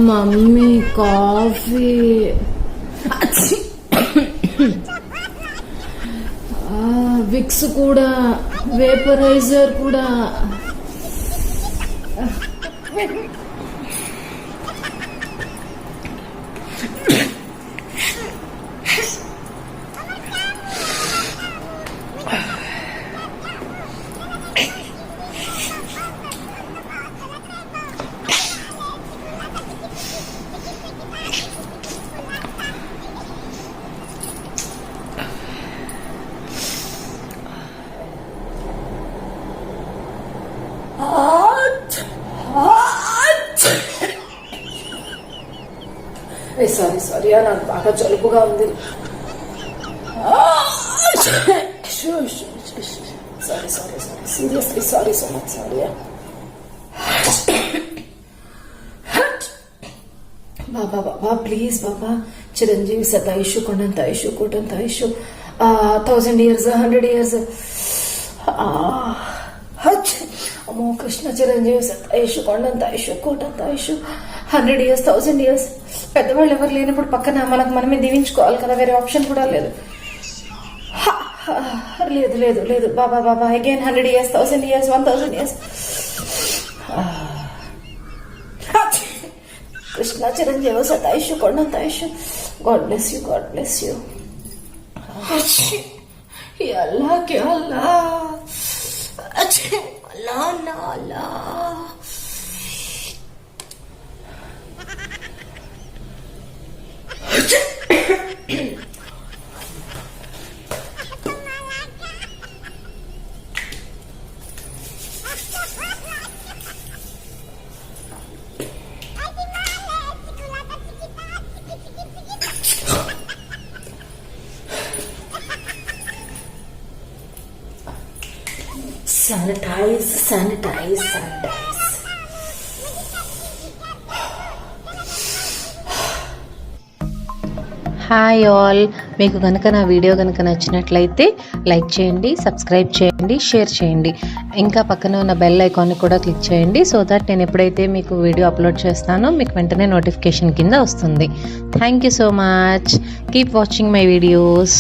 Mummy coffee Vicks కూడా vaporiser కూడా sorry నాకు బాగా జలుబుగా ఉంది. Seriously sorry so much sorry. బాబా ప్లీజ్ బాబా, చిరంజీవి శతాయుషు కొండంత ఆయుషు కోటంత ఆయుషు 1000 years 100 years. అమ్మో కృష్ణ, చిరంజీవి శతాయుషు కొండంత ఆయుషు కోటంత ఆయుషు 100 years 1000 years. పెద్దవాళ్ళు ఎవరు లేనప్పుడు పక్కన మనమే దీవించుకోవాలి కదా, వేరే ఆప్షన్ కూడా లేదు. లేదు లేదు లేదు బాబా again 100 years 1000 years 1000 years. Krishna, చిరంజీవి శతాయుషు కొండంత ఆయుషు. God bless you, God bless you. అల్లా కే అల్లా, అల్లా అల్లా. Sanitize. హాయ్ ఆల్, మీకు కనుక నా వీడియో కనుక నచ్చినట్లయితే లైక్ చేయండి, సబ్స్క్రైబ్ చేయండి, షేర్ చేయండి. ఇంకా పక్కన ఉన్న బెల్ ఐకాన్ని కూడా క్లిక్ చేయండి, సో దట్ నేను ఎప్పుడైతే మీకు వీడియో అప్లోడ్ చేస్తానో మీకు వెంటనే నోటిఫికేషన్ కింద వస్తుంది. Thank you so much. Keep watching my videos.